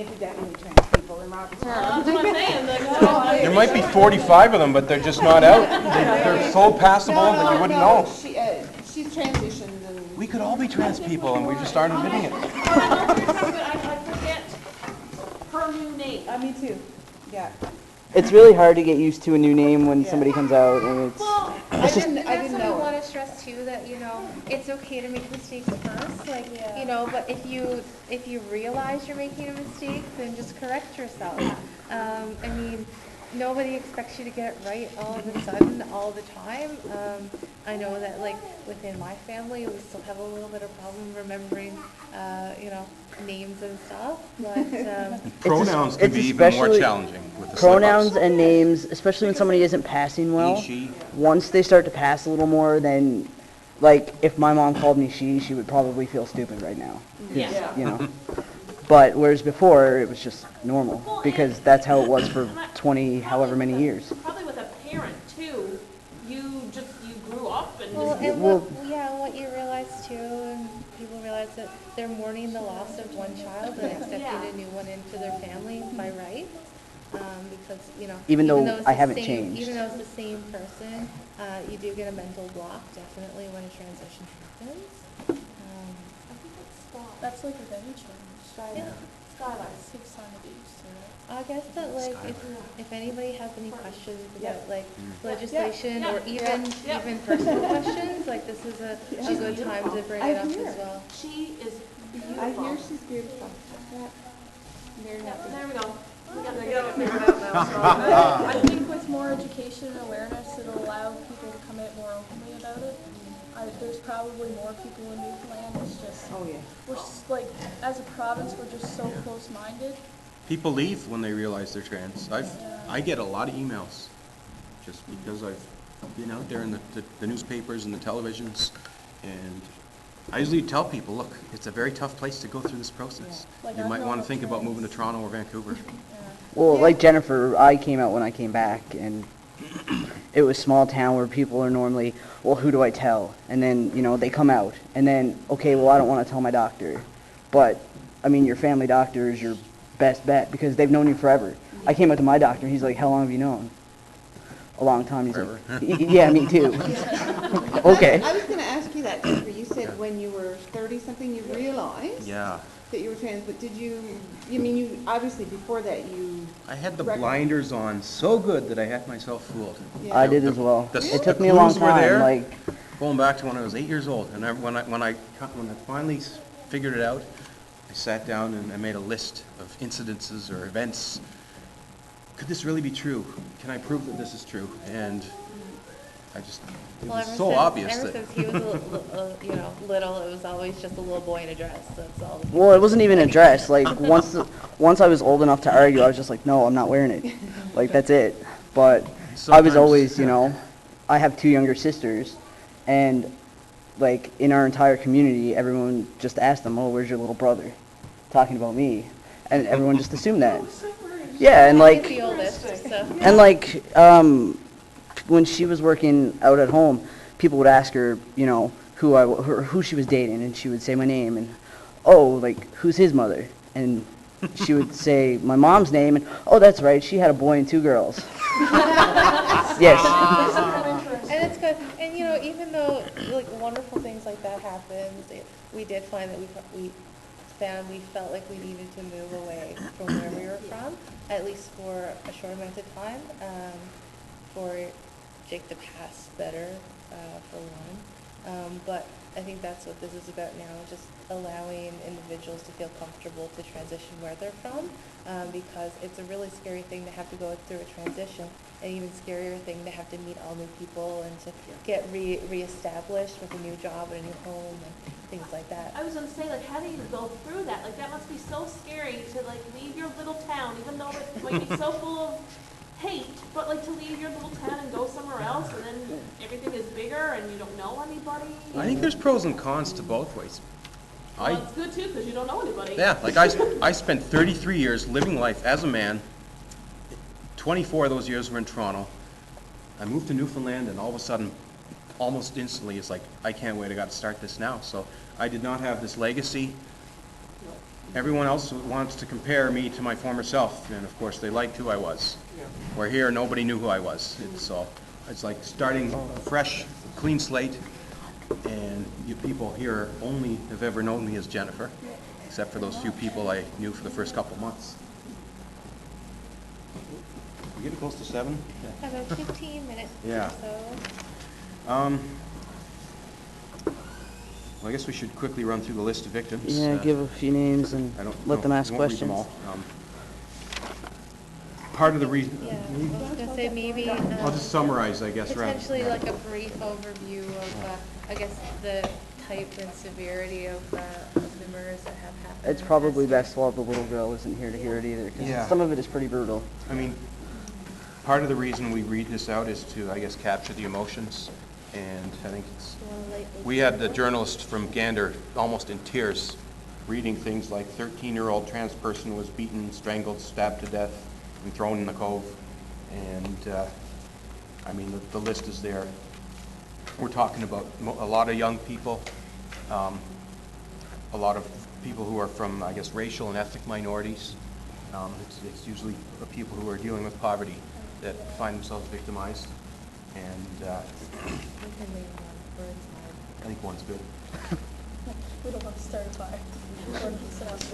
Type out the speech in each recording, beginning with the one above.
incidentally trans people in Robertson. That's what I'm saying. There might be 45 of them, but they're just not out. They're so passable that you wouldn't know. She's transitioned. And We could all be trans people, and we just aren't admitting it. I forget her new name. me too. Yeah. It's really hard to get used to a new name when somebody comes out, and it's. Well, I didn't That's what know I it. want to stress too, that, it's okay to make mistakes first, but if you realize you're making a mistake, then just correct yourself. Nobody expects you to get it right all of a sudden, all the time. I know that, within my family, we still have a little bit of problem remembering, names and stuff, but, Pronouns can it's be even more especially- challenging with the Pronouns slip-ups. and names, especially when somebody isn't passing well, He, she. once they start to pass a little more, then, if my mom called me she would probably feel stupid right now. 'Cause, Yeah. But whereas before, it was just normal, because that's how it was for 20, however many years. Probably with a parent too. You grew up and what you realize too, and people realize that they're mourning the loss of one child and accepting a new one into their family by right. Because, Even though it's I the haven't same- changed. Even though it's the same person, you do get a mental block, definitely, when a transition happens. I think that's like with any change. Skyline takes time to get used to it. I guess that, if anybody has any questions about, legislation or even personal questions, this is a good time to bring it up as well. She is beautiful. I hear she's beautiful. Very happy. There we go. We got it figured out now. I think with more education and awareness, it'll allow people to come out more openly about it. There's probably more people in Newfoundland. It's just, we're just, as a province, we're just so close-minded. People leave when they realize they're trans. I get a lot of emails just because I've been out there in the newspapers and the televisions, and I usually tell people, look, it's a very tough place to go through this process. You might want to think about moving to Toronto or Vancouver. Well, like Jennifer, I came out when I came back, and it was small town where people are normally, well, who do I tell? And then, they come out, and then, okay, well, I don't want to tell my doctor. But, your family doctor is your best bet, because they've known you forever. I came out to my doctor, he's like, how long have you known? A long time. He's Forever. like, yeah, me too. Okay. I was going to ask you that, Jennifer. You said when you were 30-something, you realized that you were trans, but did you obviously before that I had the blinders on so good that I had myself fooled. Yeah. I did as well. It took the me a long clues were there. time. Going back to when I was 8 years old, and when I finally figured it out, I sat down and I made a list of incidences or events. Could this really be true? Can I prove that this is true? And it was so obvious Ever that. since he was little, it was always just a little boy in a dress. That's all. Well, it wasn't even a dress. Once I was old enough to argue, I was just like, no, I'm not wearing it. That's it. But I was always, I have 2 younger sisters, and in our entire community, everyone just asked them, oh, where's your little brother? Talking about me. And everyone just assumed that. Yeah, and He's the oldest, so. and when she was working out at home, people would ask her, who she was dating, and she would say my name, and who's his mother? And she would say my mom's name, and oh, that's right, she had a boy and 2 girls. Yes. And it's good. And even though wonderful things like that happened, we did find that we felt like we needed to move away from where we were from, at least for a short amount of time, for Jake to pass better, for one. But I think that's what this is about now, just allowing individuals to feel comfortable to transition where they're from, because it's a really scary thing to have to go through a transition, and even scarier thing to have to meet all new people and to get reestablished with a new job and a new home and things like that. I was going to say, how do you go through that? That must be so scary to leave your little town, even though it might be so full of hate, but to leave your little town and go somewhere else, and then everything is bigger and you don't know anybody. I think there's pros and cons to both ways. Well, it's good too, because you don't know anybody. Yeah, I spent 33 years living life as a man. 24 of those years were in Toronto. I moved to Newfoundland, and all of a sudden, almost instantly, it's like, I can't wait, I got to start this now. So I did not have this legacy everyone else wants to compare me to my former self, and of course they liked who I was. Where here, nobody knew who I was. It's like starting fresh, clean slate, and you people here only have ever known me as Jennifer, except for those few people I knew for the first couple months. We're getting close to 7? Yeah. About 15 minutes Yeah. or so. Well, I guess we should quickly run through the list of victims. Yeah, give a few names and let them ask I won't read them questions. all. Part of the reason, Yeah, I was gonna say maybe, I'll just summarize, I guess, rather. potentially like a brief overview of, I guess, the type and severity of the murders that have happened. It's probably best while the little girl isn't here to hear it either, because Yeah. some of it is pretty brutal. I mean, part of the reason we read this out is to, I guess, capture the emotions, and I think we had the journalist from Gander almost in tears reading things like 13-year-old trans person was beaten, strangled, stabbed to death, and thrown in the cove. And, I mean, the list is there. We're talking about a lot of young people, a lot of people who are from, I guess, racial and ethnic minorities. It's usually the people who are dealing with poverty that find themselves victimized. And I think one's good. We don't want to start a fire.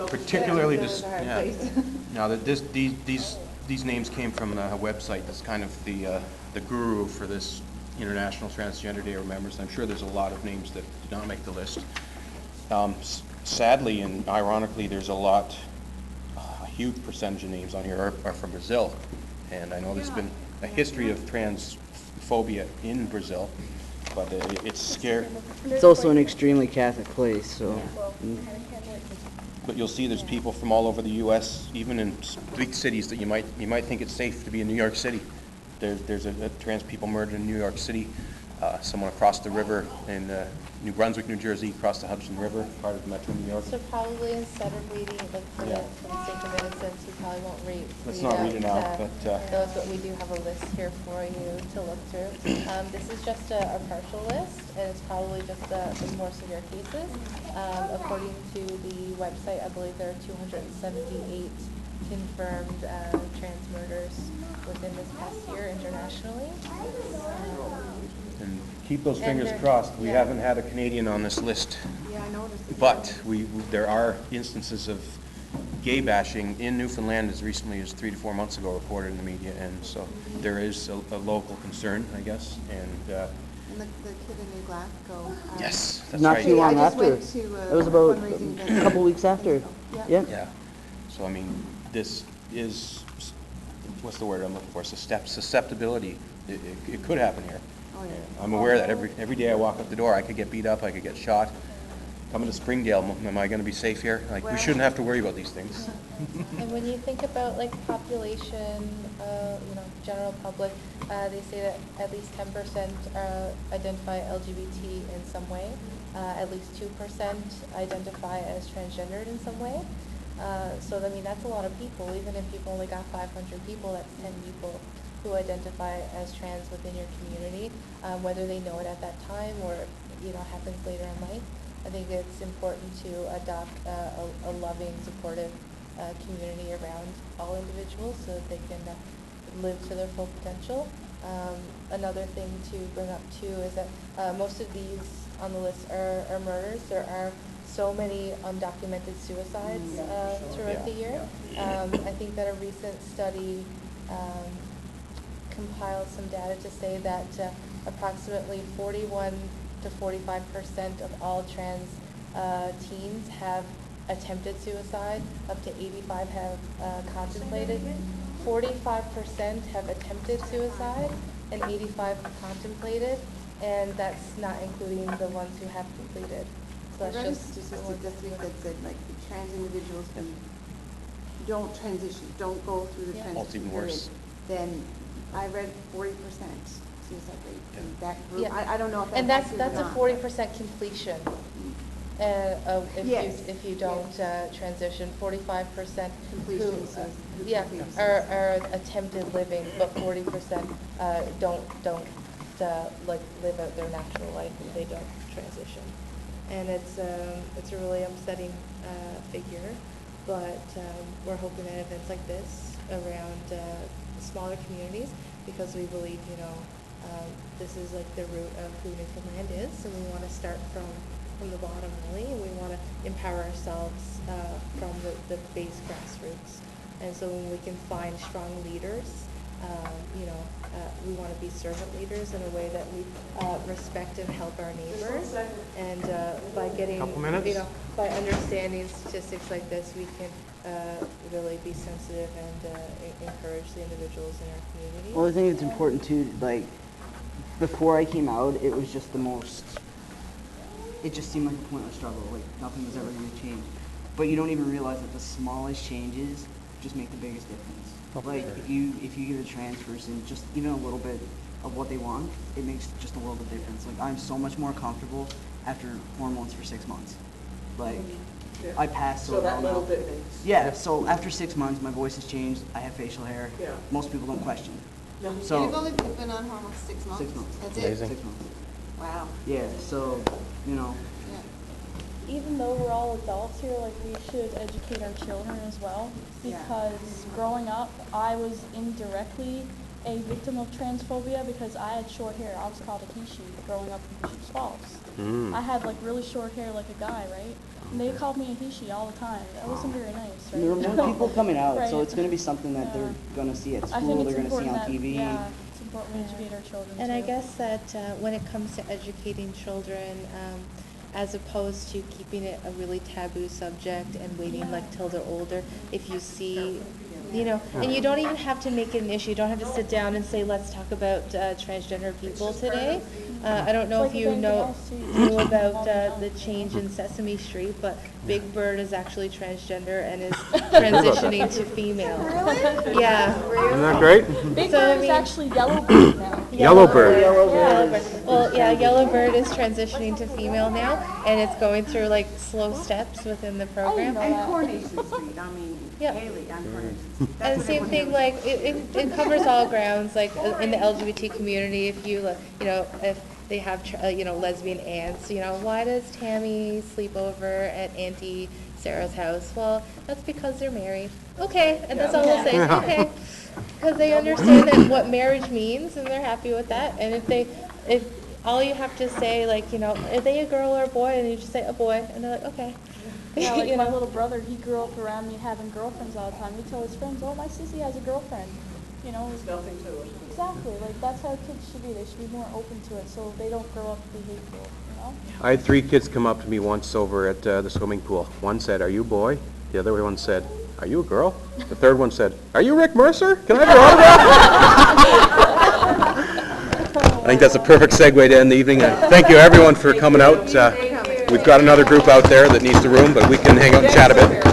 Particularly this, Those are hard yeah. places. Now, these names came from a website that's kind of the guru for this International Transgender Day of Remembrance. I'm sure there's a lot of names that did not make the list. Sadly and ironically, there's a huge percentage of names on here are from Brazil. And I know there's been a history of transphobia in Brazil, but it's scary. It's also an extremely Catholic place, so. But you'll see there's people from all over the U.S., even in big cities that you might think it's safe to be in New York City. There's a trans people murdered in New York City. Someone across the river in New Brunswick, New Jersey, across the Hudson River, part of Metro New York. So probably instead of reading, like for the sake of innocence, we probably won't read. Let's not read it out, but those, but we do have a list here for you to look through. This is just a partial list, and it's probably just the more severe cases. According to the website, I believe there are 278 confirmed trans murders within this past year internationally. and keep those And fingers there- crossed. We yeah. haven't had a Canadian on this list, Yeah, I noticed. but there are instances of gay bashing in Newfoundland as recently as 3 to 4 months ago reported in the media, and so there is a local concern, I guess, and And the kid in New Glasgow. yes, that's Not right. too long I just after. went to It was about fundraising a event. couple weeks after. Yeah. Yeah, so I mean, this is, what's the word I'm looking for, susceptibility. It could happen here. Oh, yeah. I'm aware that every day I walk up the door, I could get beat up, I could get shot. Coming to Springdale, am I gonna be safe here? Like, we shouldn't have to worry about these things. And when you think about like population, general public, they say that at least 10% identify LGBT in some way. At least 2% identify as transgendered in some way. So I mean, that's a lot of people. Even if you've only got 500 people, that's 10 people who identify as trans within your community, whether they know it at that time or happens later in life. I think it's important to adopt a loving, supportive community around all individuals so that they can live to their full potential. Another thing to bring up too is that most of these on the list are murders. There are so many undocumented suicides throughout the year. I think that a recent study compiled some data to say that approximately 41 to 45% of all trans teens have attempted suicide. Up to 85 have contemplated. 45% have attempted suicide, and 85 have contemplated, and that's not including the ones who have completed. So I that's read a just statistic this week that said, like, the trans individuals who don't transition, don't go through the That's transition even period, worse. then I read 40% suicide rate in that group. Yeah. I don't know if that's And that's accurate or a not. 40% completion. Yes. If you don't transition, 45% Completion, who, so who yeah, completes. are attempted living, but 40% don't like live out their natural life if they don't transition. And it's a really upsetting figure. but we're hoping that events like this around smaller communities, because we believe, this is like the root of who Newfoundland is, so we want to start from the bottom really, and we want to empower ourselves from the base grassroots. And so when we can find strong leaders, we want to be servant leaders in a way that we respect and help our neighbors. And by getting, by understanding statistics like this, we can really be sensitive and encourage the individuals in our community. Well, I think it's important too, like, before I came out, it was just it just seemed like a pointless struggle, like nothing was ever going to change. But you don't even realize that the smallest changes just make the biggest difference. Like, if you give a trans person just even a little bit of what they want, it makes just a world of difference. Like, I'm so much more comfortable after hormones for 6 months. Like, I passed so that little bit makes. Yeah, so after 6 months, my voice has changed, I have facial hair. Yeah. Most people don't question. So, you've only been on hormones 6 months? 6 months. That's Amazing. it? 6 months. Wow. Yeah, so, Yeah. Even though we're all adults here, like, we should educate our children as well, because growing up, I was indirectly a victim of transphobia because I had short hair. I was called a he-she growing up in Chiefs Falls. I had like really short hair like a guy, right? And they called me a he-she all the time. That wasn't very nice, right? there are more people coming out, Right. so it's going to be something that they're going to see at I think school, it's they're going to see important on that, TV. yeah, it's important we educate our children And too. I guess that when it comes to educating children, as opposed to keeping it a really taboo subject and waiting like till they're older, if you see, and you don't even have to make it an issue. You don't have to sit down and say, let's talk about transgender people today. I don't know if you knew about the change in Sesame Street, but Big Bird is actually transgender and is transitioning to female. Really? Yeah. Isn't that great? Big Bird is actually Yellow Bird now. Yellow Bird. Well, yeah, Yellow Bird is transitioning to female now, and it's going through like slow steps within the program. And Coronation Street, Haley on Coronation Street. And same thing, like, it covers all grounds, like, in the LGBT community, if you, if they have, lesbian aunts, why does Tammy sleep over at Auntie Sarah's house? Well, that's because they're married. Okay, and that's all we'll say, okay. Because they understand that what marriage means, and they're happy with that, and if all you have to say, like, are they a girl or a boy, and you just say a boy, and they're like, okay. Yeah, like my little brother, he grew up around me having girlfriends all the time. He'd tell his friends, oh, my sissy has a girlfriend. There's nothing to it. Exactly, like that's how kids should be. They should be more open to it so they don't grow up to be hateful, I had 3 kids come up to me once over at the swimming pool. One said, "Are you a boy?" The other one said, "Are you a girl?" The third one said, "Are you Rick Mercer? Can I have your autograph?" I think that's a perfect segue to end the evening. Thank you everyone for coming out. We've got another group out there that needs the room, but we can hang out and chat a bit.